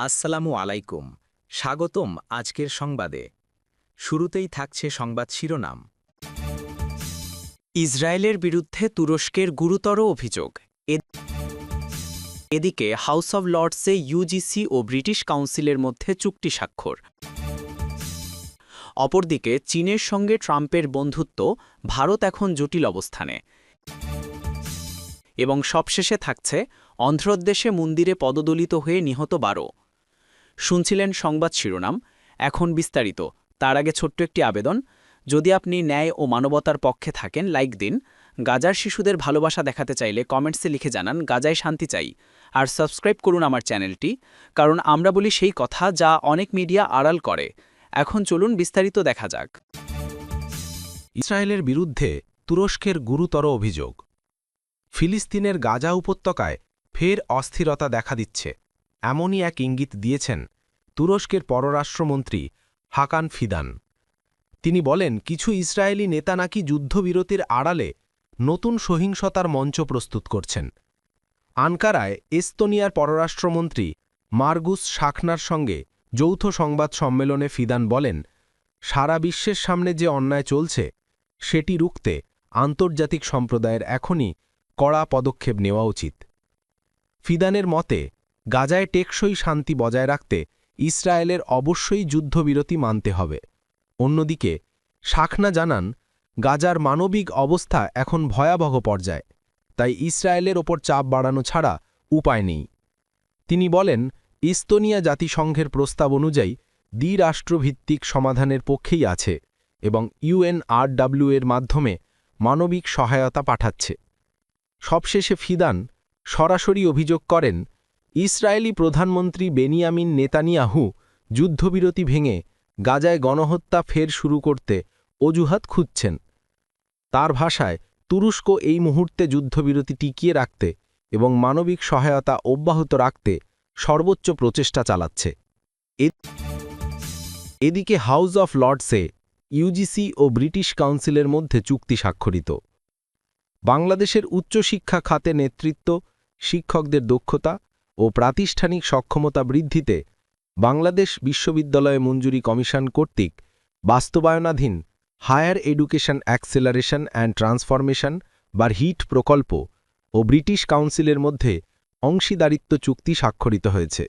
আসসালামু আলাইকুম। স্বাগতম আজকের সংবাদে। শুরুতেই থাকছে সংবাদ শিরোনাম। ইসরায়েলের বিরুদ্ধে তুরস্কের গুরুতর অভিযোগ। এদিকে হাউস অব লর্ডসে ইউজিসি ও ব্রিটিশ কাউন্সিলের মধ্যে চুক্তি স্বাক্ষর। অপরদিকে চীনের সঙ্গে ট্রাম্পের বন্ধুত্ব, ভারত এখন জটিল অবস্থানে। এবং সবশেষে থাকছে অন্ধ্রপ্রদেশে মন্দিরে পদদলিত হয়ে নিহত 12। শুনছিলেন সংবাদ শিরোনাম, এখন বিস্তারিত। তার আগে ছোট্ট একটি আবেদন, যদি আপনি ন্যায় ও মানবতার পক্ষে থাকেন লাইক দিন। গাজার শিশুদের ভালোবাসা দেখাতে চাইলে কমেন্টসে লিখে জানান গাজায় শান্তি চাই। আর সাবস্ক্রাইব করুন আমার চ্যানেলটি, কারণ আমরা বলি সেই কথা যা অনেক মিডিয়া আড়াল করে। এখন চলুন বিস্তারিত দেখা যাক। ইসরায়েলের বিরুদ্ধে তুরস্কের গুরুতর অভিযোগ। ফিলিস্তিনের গাজা উপত্যকায় ফের অস্থিরতা দেখা দিচ্ছে, এমনই এক ইঙ্গিত দিয়েছেন তুরস্কের পররাষ্ট্রমন্ত্রী হাকান ফিদান। তিনি বলেন, কিছু ইসরায়েলি নেতা নাকি যুদ্ধবিরতির আড়ালে নতুন সহিংসতার মঞ্চ প্রস্তুত করছেন। আনকারায় এস্তোনিয়ার পররাষ্ট্রমন্ত্রী মার্গুস শাখনার সঙ্গে যৌথ সংবাদ সম্মেলনে ফিদান বলেন, সারা বিশ্বের সামনে যে অন্যায় চলছে সেটি রুখতে আন্তর্জাতিক সম্প্রদায়ের এখনই কড়া পদক্ষেপ নেওয়া উচিত। ফিদানের মতে, গাজায় টেকসই শান্তি বজায় রাখতে ইসরায়েলের অবশ্যই যুদ্ধবিরতি মানতে হবে। অন্যদিকে শাখনা জানান, গাজার মানবিক অবস্থা এখন ভয়াবহ পর্যায়ে, তাই ইসরায়েলের ওপর চাপ বাড়ানো ছাড়া উপায় নেই। তিনি বলেন, ইস্তোনিয়া জাতিসংঘের প্রস্তাব অনুযায়ী দ্বিরাষ্ট্রভিত্তিক সমাধানের পক্ষেই আছে এবং UNRW এর মাধ্যমে মানবিক সহায়তা পাঠাচ্ছে। সবশেষে ফিদান সরাসরি অভিযোগ করেন, ইসরায়েলি প্রধানমন্ত্রী বেনিয়ামিন নেতানিয়াহু যুদ্ধবিরতি ভেঙে গাজায় গণহত্যা ফের শুরু করতে অজুহাত খুঁজছেন। তার ভাষায়, তুরস্ক এই মুহূর্তে যুদ্ধবিরতি টিকিয়ে রাখতে এবং মানবিক সহায়তা অব্যাহত রাখতে সর্বোচ্চ প্রচেষ্টা চালাচ্ছে। এদিকে হাউস অফ লর্ডসে ইউজিসি ও ব্রিটিশ কাউন্সিলের মধ্যে চুক্তি স্বাক্ষরিত। বাংলাদেশের উচ্চশিক্ষা খাতে নেতৃত্ব, শিক্ষকদের দক্ষতা ও প্রাতিষ্ঠানিক সক্ষমতা বৃদ্ধিতে বাংলাদেশ বিশ্ববিদ্যালয় মঞ্জুরি কমিশন কর্তৃক বাস্তবায়নাধীন higher education acceleration and transformation বা হিট প্রকল্প ও ব্রিটিশ কাউন্সিলের মধ্যে অংশীদারিত্ব চুক্তি স্বাক্ষরিত হয়েছে।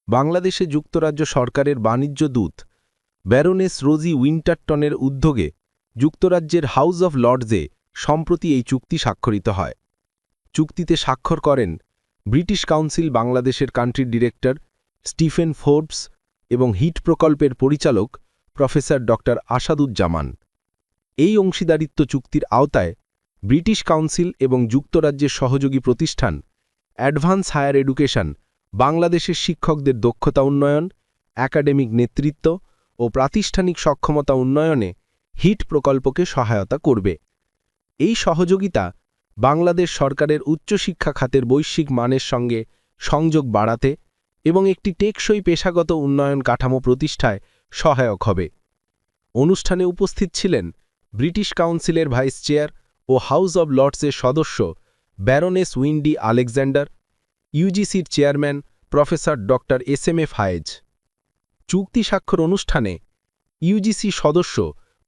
বাংলাদেশে যুক্তরাজ্য সরকারের বাণিজ্য দূত ব্যারোনেস রোজি উইন্টারটনের উদ্যোগে যুক্তরাজ্যের হাউস অব লর্ডসে সম্প্রতি এই চুক্তি স্বাক্ষরিত হয়। চুক্তিতে স্বাক্ষর করেন ব্রিটিশ কাউন্সিল বাংলাদেশের কান্ট্রি ডিরেক্টর স্টিফেন ফোর্বস এবং হিট প্রকল্পের পরিচালক প্রফেসর ড আসাদুজ্জামান। এই অংশীদারিত্ব চুক্তির আওতায় ব্রিটিশ কাউন্সিল এবং যুক্তরাজ্যের সহযোগী প্রতিষ্ঠান অ্যাডভান্স হায়ার এডুকেশন বাংলাদেশের শিক্ষকদের দক্ষতা উন্নয়ন, একাডেমিক নেতৃত্ব ও প্রাতিষ্ঠানিক সক্ষমতা উন্নয়নে হিট প্রকল্পকে সহায়তা করবে। এই সহযোগিতা বাংলাদেশ সরকারের উচ্চশিক্ষা খাতের বৈশ্বিক মানের সঙ্গে সংযোগ বাড়াতে এবং একটি টেকসই পেশাগত উন্নয়ন কাঠামো প্রতিষ্ঠায় সহায়ক হবে। অনুষ্ঠানে উপস্থিত ছিলেন ব্রিটিশ কাউন্সিলের ভাইস চেয়ার ও হাউস অব লর্ডসের সদস্য ব্যারোনেস উইন্ডি আলেকজান্ডার, ইউজিসির চেয়ারম্যান প্রফেসর ড SM ফায়েজ। চুক্তি স্বাক্ষর অনুষ্ঠানে ইউজিসি সদস্য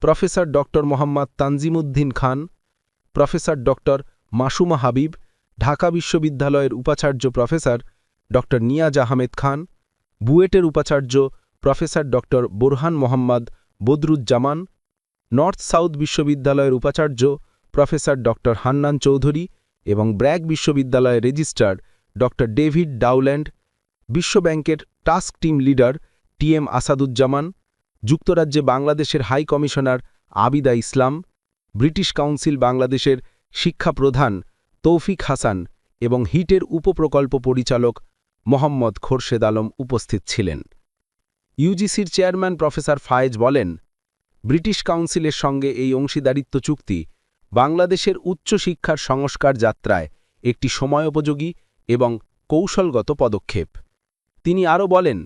প্রফেসর ড মোহাম্মদ তানজিমুদ্দিন খান, প্রফেসর ড মাসুমা হাবিব, ঢাকা বিশ্ববিদ্যালয়ের উপাচার্য প্রফেসর ড নিয়াজ আহমেদ খান, বুয়েটের উপাচার্য প্রফেসর ড বোরহান মোহাম্মদ বদরুজ্জামান, নর্থ সাউথ বিশ্ববিদ্যালয়ের উপাচার্য প্রফেসর ড হান্নান চৌধুরী এবং ব্র্যাক বিশ্ববিদ্যালয়ের রেজিস্ট্রার ড ডেভিড ডাউল্যান্ড, বিশ্বব্যাংকের task team leader TM Asaduzzaman, যুক্তরাজ্যে বাংলাদেশের হাই কমিশনার আবিদা ইসলাম, ব্রিটিশ কাউন্সিল বাংলাদেশের শিক্ষা প্রধান তৌফিক হাসান এবং হিটের উপপ্রকল্প পরিচালক মোহাম্মদ খোরশেদ আলম উপস্থিত ছিলেন। ইউজিসির চেয়ারম্যান প্রফেসর ফায়েজ বলেন, ব্রিটিশ কাউন্সিলের সঙ্গে এই অংশীদারিত্ব চুক্তি বাংলাদেশের উচ্চশিক্ষার সংস্কার যাত্রায় একটি সময়োপযোগী এবং কৌশলগত পদক্ষেপ। তিনি আরও বলেন,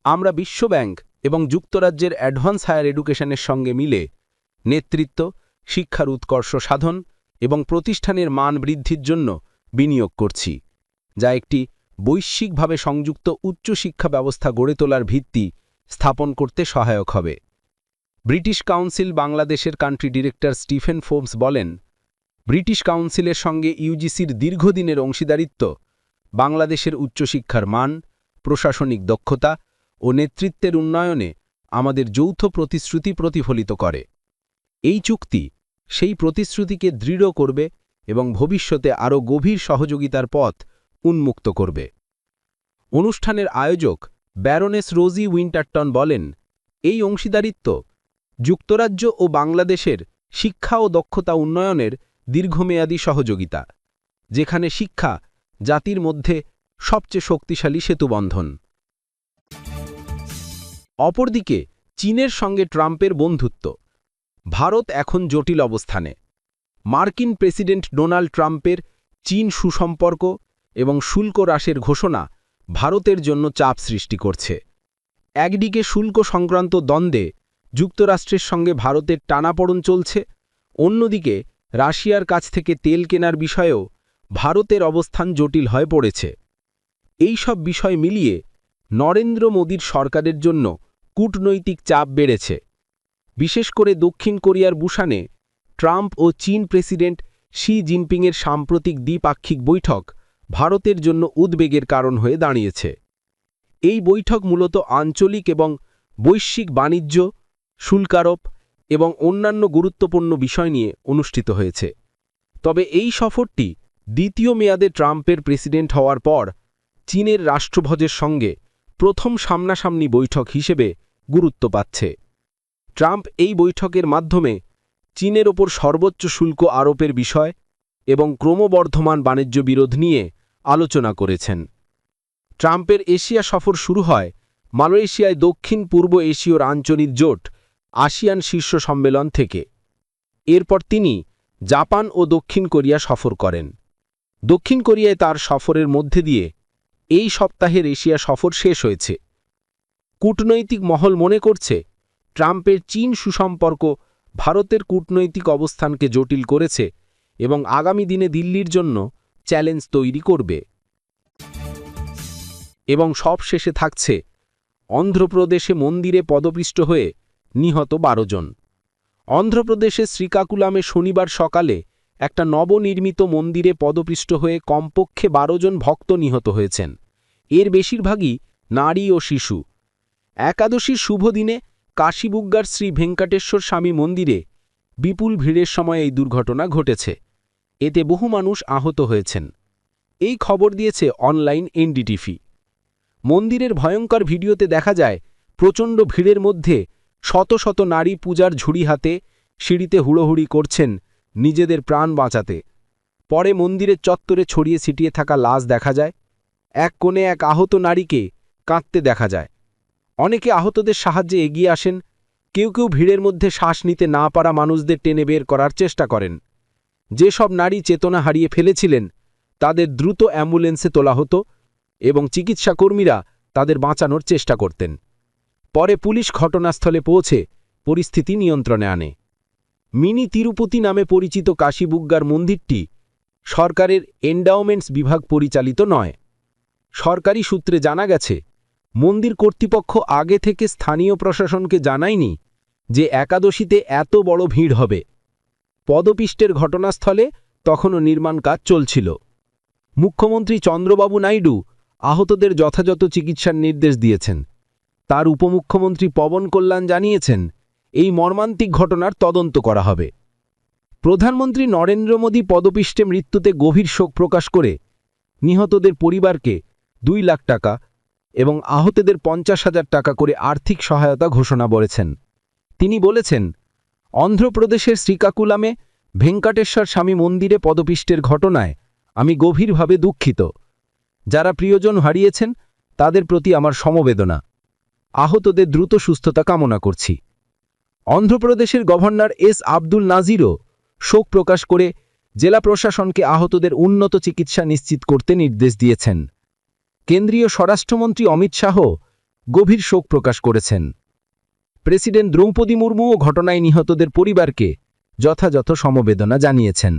আমরা বিশ্বব্যাংক এবং যুক্তরাজ্যের অ্যাডভান্স হায়ার এডুকেশনের সঙ্গে মিলে নেতৃত্ব, শিক্ষার উৎকর্ষ সাধন এবং প্রতিষ্ঠানের মান বৃদ্ধির জন্য বিনিয়োগ করছি, যা একটি বৈশ্বিকভাবে সংযুক্ত উচ্চশিক্ষা ব্যবস্থা গড়ে তোলার ভিত্তি স্থাপন করতে সহায়ক হবে। ব্রিটিশ কাউন্সিল বাংলাদেশের কান্ট্রি ডিরেক্টর স্টিফেন ফোর্বস বলেন, ব্রিটিশ কাউন্সিলের সঙ্গে ইউজিসির দীর্ঘদিনের অংশীদারিত্ব বাংলাদেশের উচ্চশিক্ষার মান, প্রশাসনিক দক্ষতা ও নেতৃত্বের উন্নয়নে আমাদের যৌথ প্রতিশ্রুতি প্রতিফলিত করে। এই চুক্তি সেই প্রতিশ্রুতিকে দৃঢ় করবে এবং ভবিষ্যতে আরও গভীর সহযোগিতার পথ উন্মুক্ত করবে। অনুষ্ঠানের আয়োজক ব্যারোনেস রোজি উইন্টারটন বলেন, এই অংশীদারিত্ব যুক্তরাজ্য ও বাংলাদেশের শিক্ষা ও দক্ষতা উন্নয়নের দীর্ঘমেয়াদী সহযোগিতা, যেখানে শিক্ষা জাতির মধ্যে সবচেয়ে শক্তিশালী সেতুবন্ধন। অপরদিকে চীনের সঙ্গে ট্রাম্পের বন্ধুত্ব। ভারত এখন জটিল অবস্থানে। মার্কিন প্রেসিডেন্ট ডোনাল্ড ট্রাম্পের চীন সুসম্পর্ক এবং শুল্ক হ্রাসের ঘোষণা ভারতের জন্য চাপ সৃষ্টি করছে। একদিকে শুল্ক সংক্রান্ত দ্বন্দ্বে যুক্তরাষ্ট্রের সঙ্গে ভারতের টানাপোড়েন চলছে, অন্যদিকে রাশিয়ার কাছ থেকে তেল কেনার বিষয়েও ভারতের অবস্থান জটিল হয়ে পড়েছে। এই সব বিষয় মিলিয়ে নরেন্দ্র মোদীর সরকারের জন্য কূটনৈতিক চাপ বেড়েছে। বিশেষ করে দক্ষিণ কোরিয়ার বুসানে ট্রাম্প ও চীন প্রেসিডেন্ট শি জিনপিংয়ের সাম্প্রতিক দ্বিপাক্ষিক বৈঠক ভারতের জন্য উদ্বেগের কারণ হয়ে দাঁড়িয়েছে। এই বৈঠক মূলত আঞ্চলিক এবং বৈশ্বিক বাণিজ্য, শুল্কারোপ এবং অন্যান্য গুরুত্বপূর্ণ বিষয় নিয়ে অনুষ্ঠিত হয়েছে। তবে এই সফরটি দ্বিতীয় মেয়াদে ট্রাম্পের প্রেসিডেন্ট হওয়ার পর চীনের রাষ্ট্রধ্বজের সঙ্গে প্রথম সামনাসামনি বৈঠক হিসেবে গুরুত্ব পাচ্ছে। ট্রাম্প এই বৈঠকের মাধ্যমে চীনের ওপর সর্বোচ্চ শুল্ক আরোপের বিষয় এবং ক্রমবর্ধমান বাণিজ্য বিরোধ নিয়ে আলোচনা করেছেন। ট্রাম্পের এশিয়া সফর শুরু হয় মালয়েশিয়ায় দক্ষিণ পূর্ব এশীয় আঞ্চলিক জোট আসিয়ান শীর্ষ সম্মেলন থেকে। এরপর তিনি জাপান ও দক্ষিণ কোরিয়া সফর করেন। দক্ষিণ কোরিয়ায় তার সফরের মধ্যে দিয়ে এই সপ্তাহের এশিয়া সফর শেষ হয়েছে। কূটনৈতিক মহল মনে করছে, ট্রাম্পের চীন সুসম্পর্ক ভারতের কূটনৈতিক অবস্থানকে জটিল করেছে এবং আগামী দিনে দিল্লির জন্য চ্যালেঞ্জ তৈরি করবে। এবং সবশেষে থাকছে অন্ধ্রপ্রদেশে মন্দিরে পদপিষ্ট হয়ে নিহত 12 জন। অন্ধ্রপ্রদেশের শ্রীকাকুলামে শনিবার সকালে একটা নবনির্মিত মন্দিরে পদপিষ্ট হয়ে কমপক্ষে 12 জন ভক্ত নিহত হয়েছেন। এর বেশিরভাগই নারী ও শিশু। একাদশীর শুভ দিনে কাশীবুগ্গার শ্রী ভেঙ্কটেশ্বর স্বামী মন্দিরে বিপুল ভিড়ের সময় এই দুর্ঘটনা ঘটেছে। এতে বহু মানুষ আহত হয়েছেন। এই খবর দিয়েছে অনলাইন এনডিটিভি। মন্দিরের ভয়ঙ্কর ভিডিওতে দেখা যায় প্রচণ্ড ভিড়ের মধ্যে শত শত নারী পূজার ঝুড়ি হাতে সিঁড়িতে হুড়োহুড়ি করছেন নিজেদের প্রাণ বাঁচাতে। পরে মন্দিরের চত্বরে ছড়িয়ে ছিটিয়ে থাকা লাশ দেখা যায়। এক কোণে এক আহত নারীকে কাঁদতে দেখা যায়। অনেকে আহতদের সাহায্যে এগিয়ে আসেন। কেউ কেউ ভিড়ের মধ্যে শ্বাস নিতে না পারা মানুষদের টেনে বের করার চেষ্টা করেন। যেসব নারী চেতনা হারিয়ে ফেলেছিলেন তাদের দ্রুত অ্যাম্বুলেন্সে তোলা হতো এবং চিকিৎসাকর্মীরা তাদের বাঁচানোর চেষ্টা করতেন। পরে পুলিশ ঘটনাস্থলে পৌঁছে পরিস্থিতি নিয়ন্ত্রণে আনে। মিনি তিরুপতি নামে পরিচিত কাশীবুগ্গার মন্দিরটি সরকারের এন্ডাওমেন্টস বিভাগ পরিচালিত নয়। সরকারি সূত্রে জানা গেছে, মন্দির কর্তৃপক্ষ আগে থেকে স্থানীয় প্রশাসনকে জানায়নি যে একাদশীতে এত বড় ভিড় হবে। পদপিষ্টের ঘটনাস্থলে তখনও নির্মাণ কাজ চলছিল। মুখ্যমন্ত্রী চন্দ্রবাবু নাইডু আহতদের যথাযথ চিকিৎসার নির্দেশ দিয়েছেন। তার উপমুখ্যমন্ত্রী পবন কল্যাণ জানিয়েছেন, এই মর্মান্তিক ঘটনার তদন্ত করা হবে। প্রধানমন্ত্রী নরেন্দ্র মোদী পদপিষ্টে মৃত্যুতে গভীর শোক প্রকাশ করে নিহতদের পরিবারকে 2 লাখ টাকা এবং আহতদের 50,000 টাকা করে আর্থিক সহায়তা ঘোষণা করেছেন। তিনি বলেছেন, অন্ধ্রপ্রদেশের শ্রীকাকুলামে ভেঙ্কটেশ্বর স্বামী মন্দিরে পদপিষ্টের ঘটনায় আমি গভীরভাবে দুঃখিত। যারা প্রিয়জন হারিয়েছেন তাদের প্রতি আমার সমবেদনা। আহতদের দ্রুত সুস্থতা কামনা করছি। অন্ধ্রপ্রদেশের গভর্নর এস আব্দুল নাজিরও শোক প্রকাশ করে জেলা প্রশাসনকে আহতদের উন্নত চিকিৎসা নিশ্চিত করতে নির্দেশ দিয়েছেন। কেন্দ্রীয় স্বরাষ্ট্রমন্ত্রী অমিত শাহ গভীর শোক প্রকাশ করেছেন। প্রেসিডেন্ট দ্রৌপদী মুর্মুও ঘটনায় নিহতদের পরিবারকে যথাযথ সমবেদনা জানিয়েছেন।